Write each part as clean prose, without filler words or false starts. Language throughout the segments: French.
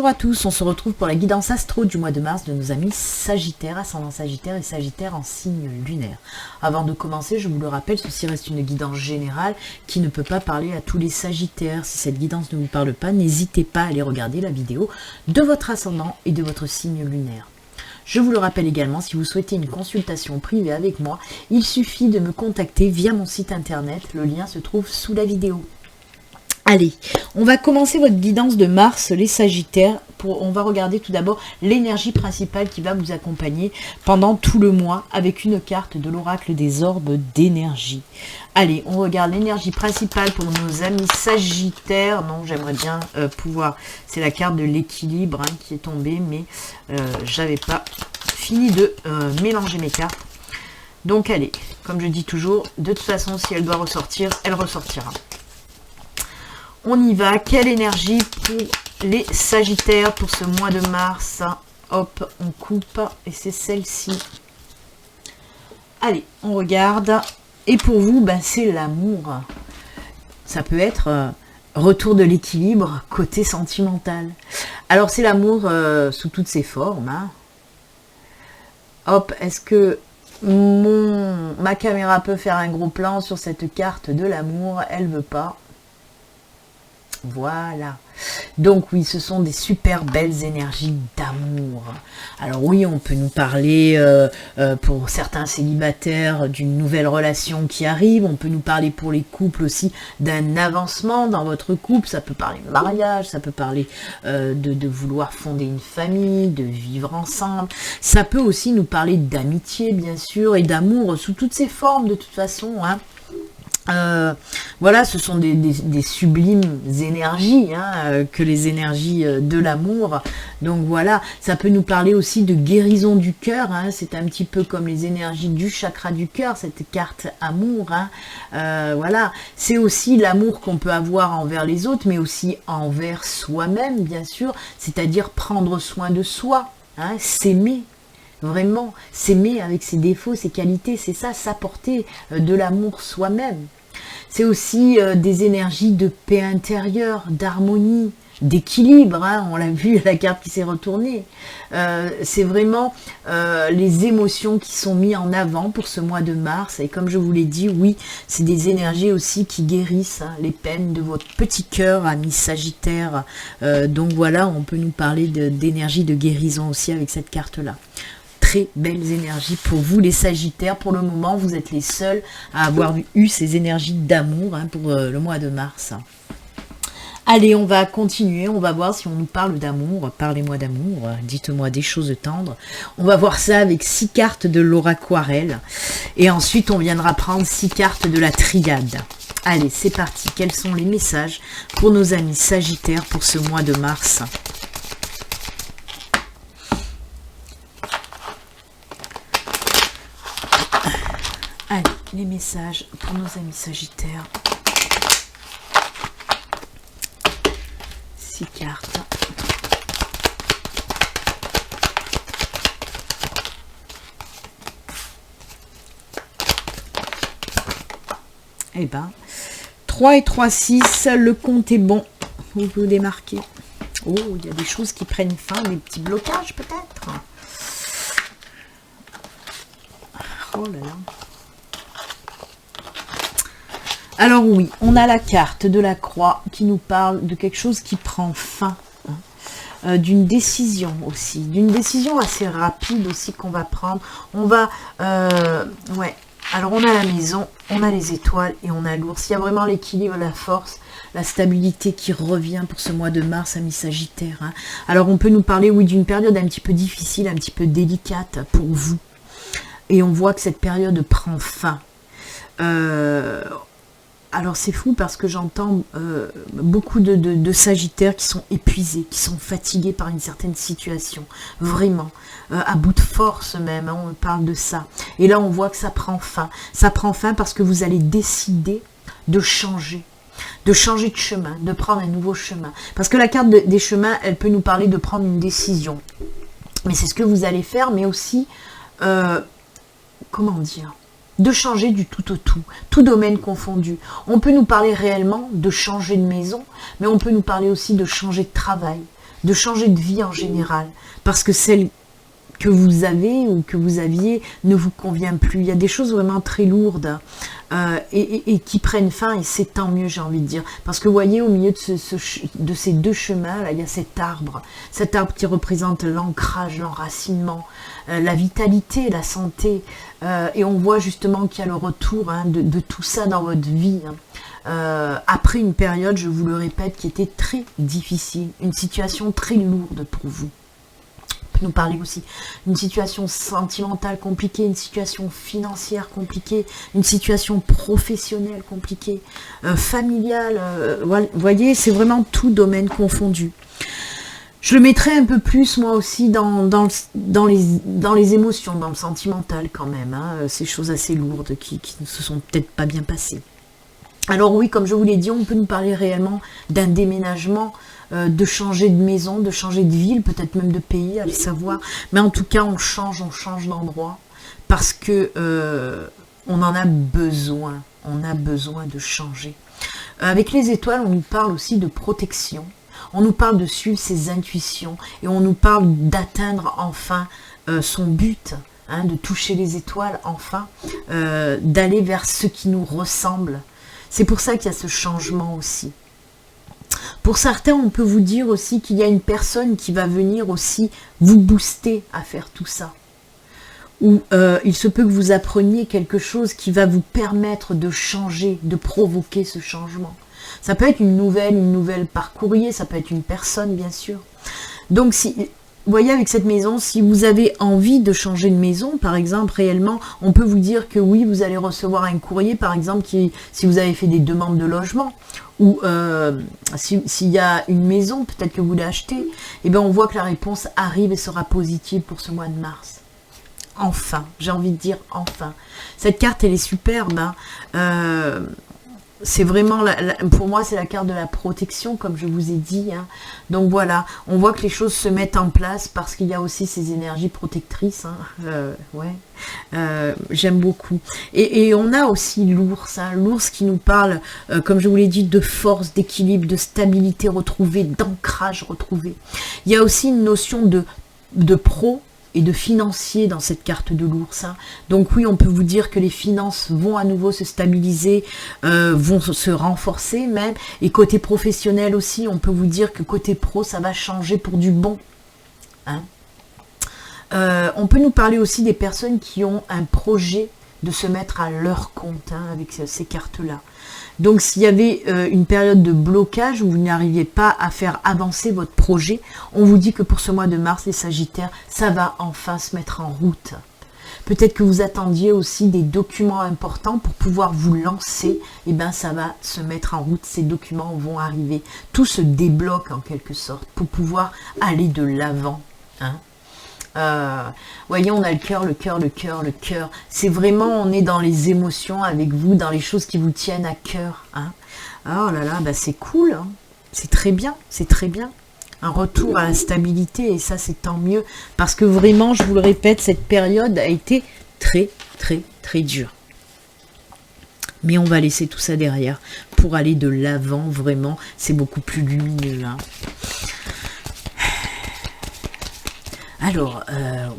Bonjour à tous, on se retrouve pour la guidance astro du mois de mars de nos amis Sagittaire, ascendant Sagittaire et Sagittaire en signe lunaire. Avant de commencer, je vous le rappelle, ceci reste une guidance générale qui ne peut pas parler à tous les Sagittaires. Si cette guidance ne vous parle pas, n'hésitez pas à aller regarder la vidéo de votre ascendant et de votre signe lunaire. Je vous le rappelle également, si vous souhaitez une consultation privée avec moi, il suffit de me contacter via mon site internet, le lien se trouve sous la vidéo. Allez, on va commencer votre guidance de Mars, les Sagittaires. On va regarder tout d'abord l'énergie principale qui va vous accompagner pendant tout le mois avec une carte de l'oracle des orbes d'énergie. Allez, on regarde l'énergie principale pour nos amis Sagittaires. Non, j'aimerais bien pouvoir... C'est la carte de l'équilibre qui est tombée, mais j'avais pas fini de mélanger mes cartes. Donc allez, comme je dis toujours, de toute façon, si elle doit ressortir, elle ressortira. On y va. Quelle énergie pour les Sagittaires pour ce mois de mars? Hop, on coupe et c'est celle-ci. Allez, on regarde. Et pour vous, ben, c'est l'amour. Ça peut être retour de l'équilibre côté sentimental. Alors, c'est l'amour sous toutes ses formes. Hein. Hop, est-ce que ma caméra peut faire un gros plan sur cette carte de l'amour? Elle veut pas. Voilà. Donc oui, ce sont des super belles énergies d'amour. Alors oui, on peut nous parler pour certains célibataires d'une nouvelle relation qui arrive. On peut nous parler pour les couples aussi d'un avancement dans votre couple. Ça peut parler de mariage, ça peut parler de vouloir fonder une famille, de vivre ensemble. Ça peut aussi nous parler d'amitié, bien sûr, et d'amour sous toutes ses formes de toute façon, hein. Voilà, ce sont des sublimes énergies, hein, que les énergies de l'amour. Donc voilà, ça peut nous parler aussi de guérison du cœur, hein, c'est un petit peu comme les énergies du chakra du cœur, cette carte amour. Hein. Voilà, c'est aussi l'amour qu'on peut avoir envers les autres, mais aussi envers soi-même, bien sûr, c'est-à-dire prendre soin de soi, hein, s'aimer. Vraiment, s'aimer avec ses défauts, ses qualités, c'est ça, s'apporter de l'amour soi-même. C'est aussi des énergies de paix intérieure, d'harmonie, d'équilibre, hein, on l'a vu à la carte qui s'est retournée. C'est vraiment les émotions qui sont mises en avant pour ce mois de mars. Et comme je vous l'ai dit, oui, c'est des énergies aussi qui guérissent hein, les peines de votre petit cœur, ami Sagittaire. Donc voilà, on peut nous parler d'énergie de guérison aussi avec cette carte-là. Très belles énergies pour vous les Sagittaires. Pour le moment, vous êtes les seuls à avoir eu ces énergies d'amour hein, pour le mois de mars. Allez, on va continuer. On va voir si on nous parle d'amour. Parlez-moi d'amour. Dites-moi des choses tendres. On va voir ça avec 6 cartes de l'oraquarelle. Et ensuite, on viendra prendre 6 cartes de la triade. Allez, c'est parti. Quels sont les messages pour nos amis Sagittaires pour ce mois de mars ? Allez, les messages pour nos amis Sagittaires. 6 cartes. Eh ben, 3 et 3, 6, le compte est bon. Vous vous démarquez. Oh, il y a des choses qui prennent fin, des petits blocages peut-être. Oh là là. Alors oui, on a la carte de la croix qui nous parle de quelque chose qui prend fin, hein, d'une décision aussi, d'une décision assez rapide aussi qu'on va prendre. On va, ouais, alors on a la maison, on a les étoiles et on a l'ours. Il y a vraiment l'équilibre, la force, la stabilité qui revient pour ce mois de mars, amis Sagittaires. Hein. Alors on peut nous parler, oui, d'une période un petit peu difficile, un petit peu délicate pour vous. Et on voit que cette période prend fin. Alors c'est fou parce que j'entends beaucoup de Sagittaires qui sont épuisés, qui sont fatigués par une certaine situation, vraiment, à bout de force même, hein, on parle de ça. Et là on voit que ça prend fin. Ça prend fin parce que vous allez décider de changer de chemin, de prendre un nouveau chemin. Parce que la carte des chemins, elle peut nous parler de prendre une décision. Mais c'est ce que vous allez faire, mais aussi, comment dire, de changer du tout au tout domaine confondu. On peut nous parler réellement de changer de maison, mais on peut nous parler aussi de changer de travail, de changer de vie en général, parce que celle que vous avez ou que vous aviez ne vous convient plus. Il y a des choses vraiment très lourdes et qui prennent fin, et c'est tant mieux, j'ai envie de dire. Parce que vous voyez, au milieu de ces deux chemins, là, il y a cet arbre qui représente l'ancrage, l'enracinement, la vitalité, la santé. Et on voit justement qu'il y a le retour de tout ça dans votre vie. Après une période, je vous le répète, qui était très difficile, une situation très lourde pour vous. Nous parler aussi d'une situation sentimentale compliquée, une situation financière compliquée, une situation professionnelle compliquée, familiale, vous voyez, c'est vraiment tout domaine confondu. Je le mettrais un peu plus, moi aussi, dans les émotions, dans le sentimental quand même, ces choses assez lourdes qui ne se sont peut-être pas bien passées. Alors oui, comme je vous l'ai dit, on peut nous parler réellement d'un déménagement, de changer de maison, de changer de ville, peut-être même de pays, allez savoir. Mais en tout cas, on change d'endroit parce que on en a besoin. On a besoin de changer. Avec les étoiles, on nous parle aussi de protection. On nous parle de suivre ses intuitions et on nous parle d'atteindre enfin son but, de toucher les étoiles enfin, d'aller vers ce qui nous ressemble. C'est pour ça qu'il y a ce changement aussi. Pour certains, on peut vous dire aussi qu'il y a une personne qui va venir aussi vous booster à faire tout ça. Ou il se peut que vous appreniez quelque chose qui va vous permettre de changer, de provoquer ce changement. Ça peut être une nouvelle par courrier, ça peut être une personne, bien sûr. Donc, vous voyez, avec cette maison, si vous avez envie de changer de maison, par exemple, réellement, on peut vous dire que oui, vous allez recevoir un courrier, par exemple, si vous avez fait des demandes de logement, ou s'il y a une maison, peut-être que vous l'achetez, et bien on voit que la réponse arrive et sera positive pour ce mois de mars. Enfin, j'ai envie de dire enfin. Cette carte, elle est superbe, c'est vraiment, pour moi, c'est la carte de la protection, comme je vous ai dit. Donc voilà, on voit que les choses se mettent en place parce qu'il y a aussi ces énergies protectrices. J'aime beaucoup. Et on a aussi l'ours, l'ours qui nous parle, comme je vous l'ai dit, de force, d'équilibre, de stabilité retrouvée, d'ancrage retrouvé. Il y a aussi une notion de pro et de financier dans cette carte de l'ours. Donc oui, on peut vous dire que les finances vont à nouveau se stabiliser, vont se renforcer même. Et côté professionnel aussi, on peut vous dire que côté pro, ça va changer pour du bon. On peut nous parler aussi des personnes qui ont un projet de se mettre à leur compte avec ces cartes-là. Donc s'il y avait une période de blocage où vous n'arriviez pas à faire avancer votre projet, on vous dit que pour ce mois de mars, les Sagittaires, ça va enfin se mettre en route. Peut-être que vous attendiez aussi des documents importants pour pouvoir vous lancer, et bien ça va se mettre en route, ces documents vont arriver. Tout se débloque en quelque sorte pour pouvoir aller de l'avant. Voyez, on a le cœur, le cœur, le cœur, le cœur. C'est vraiment, on est dans les émotions avec vous, dans les choses qui vous tiennent à cœur. Oh là là, c'est cool. C'est très bien, c'est très bien. Un retour à la stabilité, et ça, c'est tant mieux. Parce que vraiment, je vous le répète, cette période a été très, très, très dure. Mais on va laisser tout ça derrière pour aller de l'avant, vraiment. C'est beaucoup plus lumineux. Alors,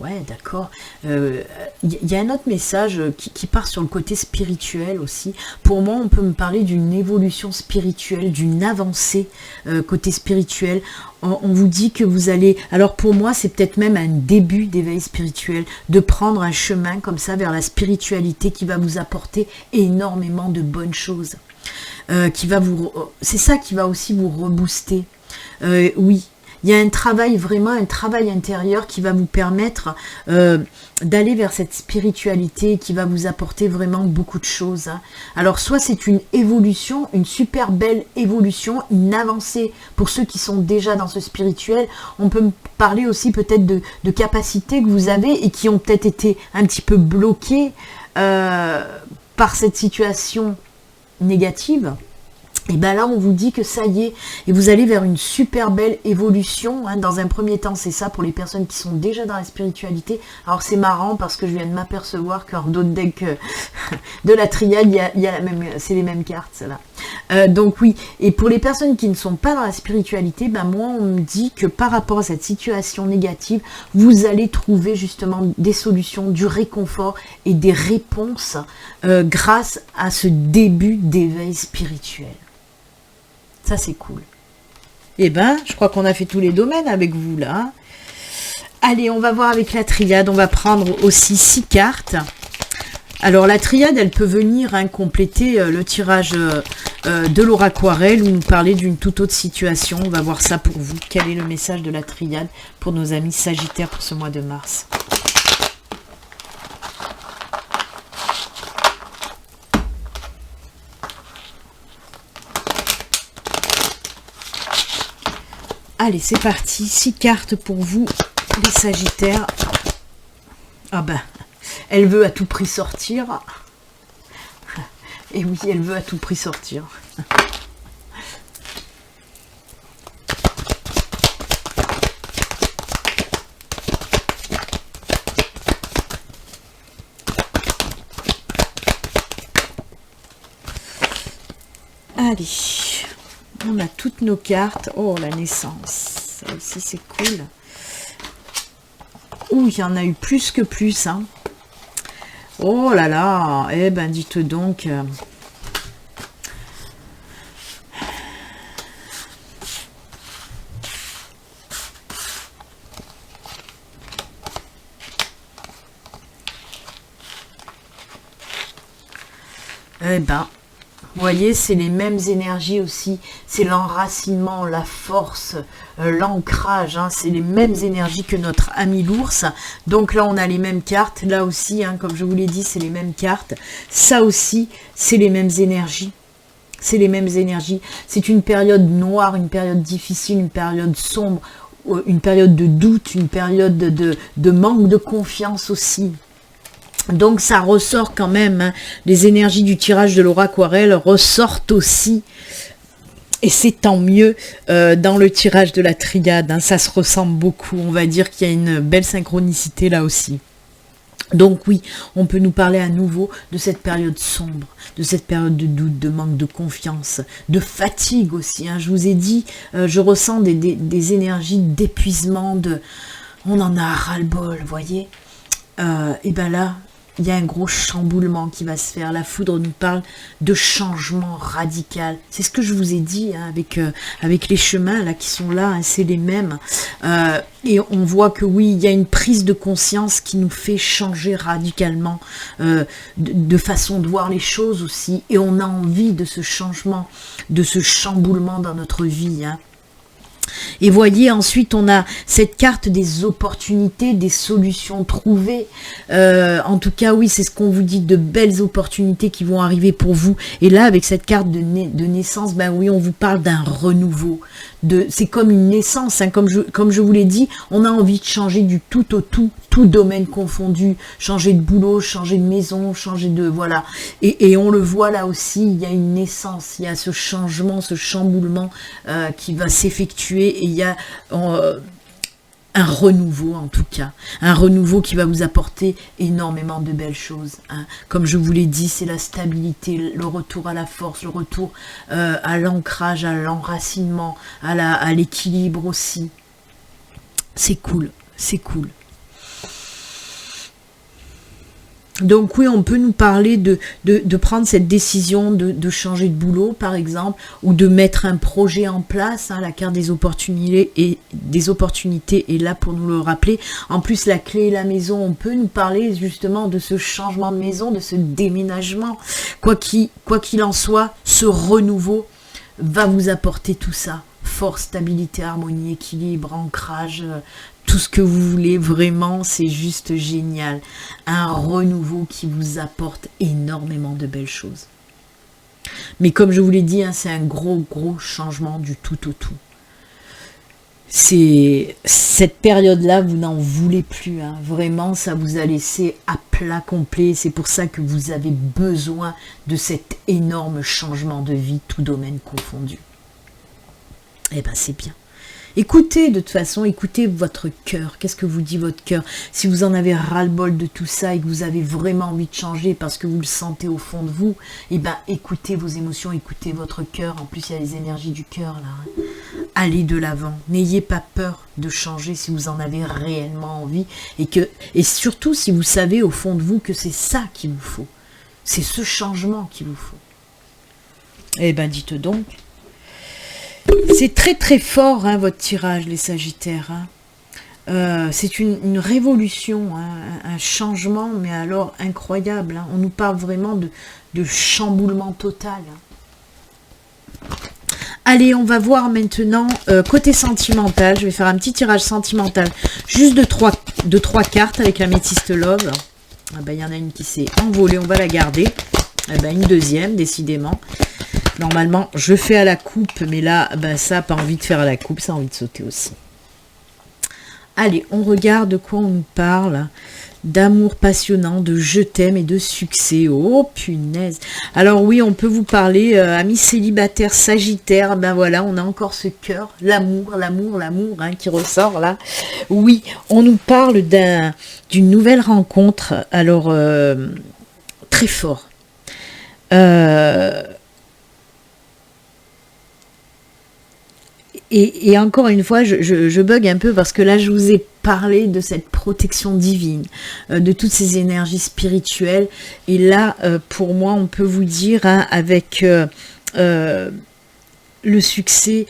ouais, d'accord. Y a un autre message qui part sur le côté spirituel aussi. Pour moi, on peut me parler d'une évolution spirituelle, d'une avancée côté spirituel. On vous dit que vous allez... Alors pour moi, c'est peut-être même un début d'éveil spirituel, de prendre un chemin comme ça vers la spiritualité qui va vous apporter énormément de bonnes choses. C'est ça qui va aussi vous rebooster. Oui. Il y a un travail, vraiment un travail intérieur qui va vous permettre d'aller vers cette spiritualité qui va vous apporter vraiment beaucoup de choses. Alors soit c'est une évolution, une super belle évolution, une avancée pour ceux qui sont déjà dans ce spirituel. On peut parler aussi peut-être de capacités que vous avez et qui ont peut-être été un petit peu bloquées par cette situation négative. Et bien là, on vous dit que ça y est, et vous allez vers une super belle évolution. Dans un premier temps, c'est ça pour les personnes qui sont déjà dans la spiritualité. Alors c'est marrant parce que je viens de m'apercevoir qu'en d'autres decks de la triade, c'est les mêmes cartes, celles-là. Donc oui, et pour les personnes qui ne sont pas dans la spiritualité, ben moi on me dit que par rapport à cette situation négative, vous allez trouver justement des solutions, du réconfort et des réponses grâce à ce début d'éveil spirituel. Ça c'est cool. Eh ben, je crois qu'on a fait tous les domaines avec vous là. Allez, on va voir avec la triade, on va prendre aussi 6 cartes. Alors la triade, elle peut venir compléter le tirage de l'oraquarelle ou nous parler d'une toute autre situation. On va voir ça pour vous. Quel est le message de la triade pour nos amis Sagittaires pour ce mois de mars? Allez, c'est parti. 6 cartes pour vous, les Sagittaires. Ah ben... Elle veut à tout prix sortir. Et oui, elle veut à tout prix sortir. Allez, on a toutes nos cartes. Oh, la naissance. Ça aussi, c'est cool. Ouh, il y en a eu plus que plus, hein. Oh là là, eh ben dites donc. Eh ben, vous voyez, c'est les mêmes énergies aussi. C'est l'enracinement, la force, l'ancrage. Hein, c'est les mêmes énergies que notre ami l'ours. Donc là, on a les mêmes cartes. Là aussi, hein, comme je vous l'ai dit, c'est les mêmes cartes. Ça aussi, c'est les mêmes énergies. C'est les mêmes énergies. C'est une période noire, une période difficile, une période sombre, une période de doute, une période de manque de confiance aussi. Donc ça ressort quand même, hein. Les énergies du tirage de l'oraquarelle ressortent aussi, et c'est tant mieux dans le tirage de la triade, hein. Ça se ressemble beaucoup, on va dire qu'il y a une belle synchronicité là aussi. Donc oui, on peut nous parler à nouveau de cette période sombre, de cette période de doute, de manque de confiance, de fatigue aussi, hein. Je vous ai dit, je ressens des énergies d'épuisement, on en a ras-le-bol, vous voyez. Et ben là, il y a un gros chamboulement qui va se faire. La foudre nous parle de changement radical. C'est ce que je vous ai dit, hein, avec les chemins là qui sont là, hein, c'est les mêmes. Et on voit que oui, il y a une prise de conscience qui nous fait changer radicalement de façon de voir les choses aussi. Et on a envie de ce changement, de ce chamboulement dans notre vie, hein. Et voyez, ensuite on a cette carte des opportunités, des solutions trouvées. En tout cas, oui, c'est ce qu'on vous dit, de belles opportunités qui vont arriver pour vous. Et là, avec cette carte de naissance, ben oui, on vous parle d'un renouveau. C'est comme une naissance, hein, comme je vous l'ai dit, on a envie de changer du tout au tout domaine confondu, changer de boulot, changer de maison, changer de... Voilà. Et on le voit là aussi, il y a une naissance, il y a ce changement, ce chamboulement qui va s'effectuer, et il y a un renouveau en tout cas, un renouveau qui va vous apporter énormément de belles choses, hein. Comme je vous l'ai dit, c'est la stabilité, le retour à la force, le retour à l'ancrage, à l'enracinement, à l'équilibre aussi. C'est cool, c'est cool. Donc oui, on peut nous parler de prendre cette décision de changer de boulot, par exemple, ou de mettre un projet en place, hein. La carte des opportunités est là pour nous le rappeler. En plus, la clé et la maison, on peut nous parler justement de ce changement de maison, de ce déménagement. Quoi qu'il en soit, ce renouveau va vous apporter tout ça. Force, stabilité, harmonie, équilibre, ancrage, tout ce que vous voulez, vraiment, c'est juste génial. Un renouveau qui vous apporte énormément de belles choses. Mais comme je vous l'ai dit, hein, c'est un gros changement du tout au tout. Cette période-là, vous n'en voulez plus, hein. Vraiment, ça vous a laissé à plat complet. C'est pour ça que vous avez besoin de cet énorme changement de vie, tout domaine confondu. Eh ben c'est bien. Écoutez, de toute façon, écoutez votre cœur. Qu'est-ce que vous dit votre cœur? Si vous en avez ras-le-bol de tout ça et que vous avez vraiment envie de changer parce que vous le sentez au fond de vous, eh ben, écoutez vos émotions, écoutez votre cœur. En plus, il y a les énergies du cœur, là. Allez de l'avant. N'ayez pas peur de changer si vous en avez réellement envie. Et surtout, si vous savez au fond de vous que c'est ça qu'il vous faut. C'est ce changement qu'il vous faut. Eh ben, dites donc. C'est très très fort, hein, votre tirage, les Sagittaires. Hein. C'est une révolution, hein, un changement, mais alors incroyable. Hein. On nous parle vraiment de chamboulement total. Hein. Allez, on va voir maintenant côté sentimental. Je vais faire un petit tirage sentimental, juste de trois cartes avec la métiste love. Ah ben, il y en a une qui s'est envolée, on va la garder. Ah ben, une deuxième, décidément. Normalement, je fais à la coupe, mais là, ben, ça n'a pas envie de faire à la coupe, ça a envie de sauter aussi. Allez, on regarde de quoi on nous parle. D'amour passionnant, de je t'aime et de succès. Oh, punaise. Alors oui, on peut vous parler, amis célibataires sagittaires, ben voilà, on a encore ce cœur, l'amour, hein, qui ressort là. Oui, on nous parle d'une nouvelle rencontre, alors, très fort. Et encore une fois, je bug un peu parce que là, je vous ai parlé de cette protection divine, de toutes ces énergies spirituelles. Et là, pour moi, on peut vous dire, hein, avec le succès,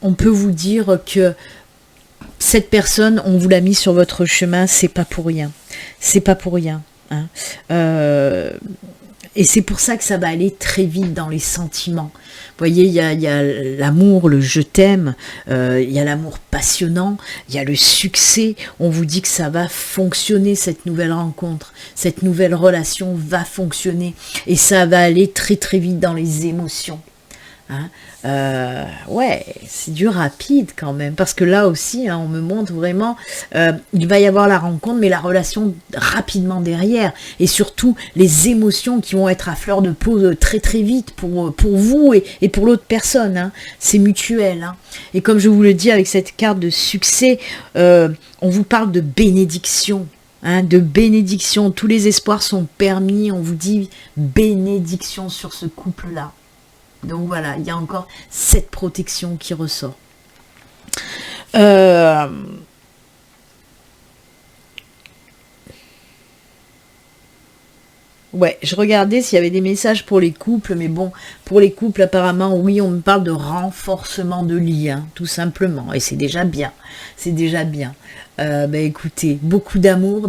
on peut vous dire que cette personne, on vous l'a mis sur votre chemin, c'est pas pour rien. C'est pas pour rien. Hein. Et c'est pour ça que ça va aller très vite dans les sentiments. Vous voyez, il y a l'amour, le je t'aime, il y a l'amour passionnant, il y a le succès. On vous dit que ça va fonctionner, cette nouvelle rencontre, cette nouvelle relation va fonctionner. Et ça va aller très très vite dans les émotions. Hein, ouais, c'est du rapide quand même, parce que là aussi, hein, on me montre vraiment, il va y avoir la rencontre, mais la relation rapidement derrière, et surtout les émotions qui vont être à fleur de peau très très vite pour vous et pour l'autre personne, hein. C'est mutuel. Hein. Et comme je vous le dis avec cette carte de succès, on vous parle de bénédiction. Hein, de bénédiction, tous les espoirs sont permis, on vous dit bénédiction sur ce couple-là. Donc voilà, il y a encore cette protection qui ressort. Ouais, je regardais s'il y avait des messages pour les couples, mais bon, pour les couples, apparemment, oui, on me parle de renforcement de lien, tout simplement. Et c'est déjà bien, c'est déjà bien. Écoutez, beaucoup d'amour,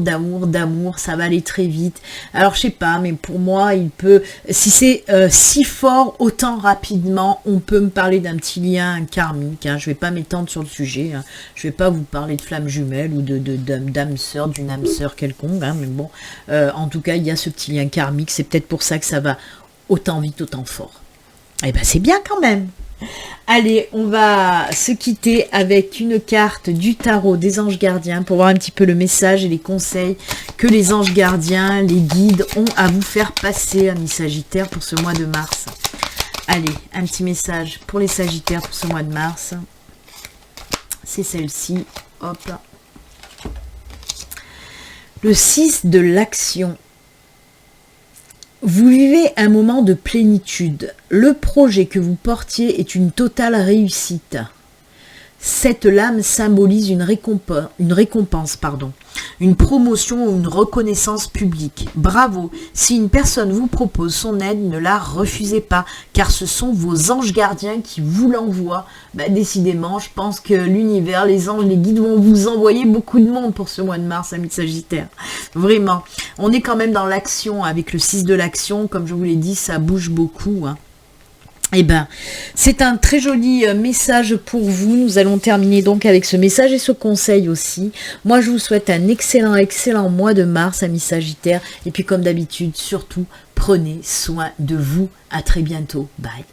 ça va aller très vite. Alors, je sais pas, mais pour moi, il peut, si c'est si fort, autant rapidement, on peut me parler d'un petit lien karmique. Hein. Je vais pas m'étendre sur le sujet. Hein. Je vais pas vous parler de flammes jumelles ou d'âme sœur, d'une âme sœur quelconque. Hein, mais bon, en tout cas, il y a ce petit lien karmique. C'est peut-être pour ça que ça va autant vite, autant fort. Eh ben, c'est bien quand même. Allez, on va se quitter avec une carte du tarot des anges gardiens pour voir un petit peu le message et les conseils que les anges gardiens, les guides ont à vous faire passer, amis sagittaires, pour ce mois de mars. Allez, un petit message pour les sagittaires pour ce mois de mars. C'est celle-ci. Hop. Le 6 de l'action. Vous vivez un moment de plénitude. Le projet que vous portiez est une totale réussite. Cette lame symbolise une récompense, une promotion ou une reconnaissance publique. Bravo! Si une personne vous propose son aide, ne la refusez pas, car ce sont vos anges gardiens qui vous l'envoient. Décidément, je pense que l'univers, les anges, les guides vont vous envoyer beaucoup de monde pour ce mois de mars, amis de Sagittaire. Vraiment. On est quand même dans l'action, avec le 6 de l'action, comme je vous l'ai dit, ça bouge beaucoup, hein. Eh ben, c'est un très joli message pour vous. Nous allons terminer donc avec ce message et ce conseil aussi. Moi, je vous souhaite un excellent mois de mars, amis Sagittaires. Et puis, comme d'habitude, surtout, prenez soin de vous. À très bientôt. Bye.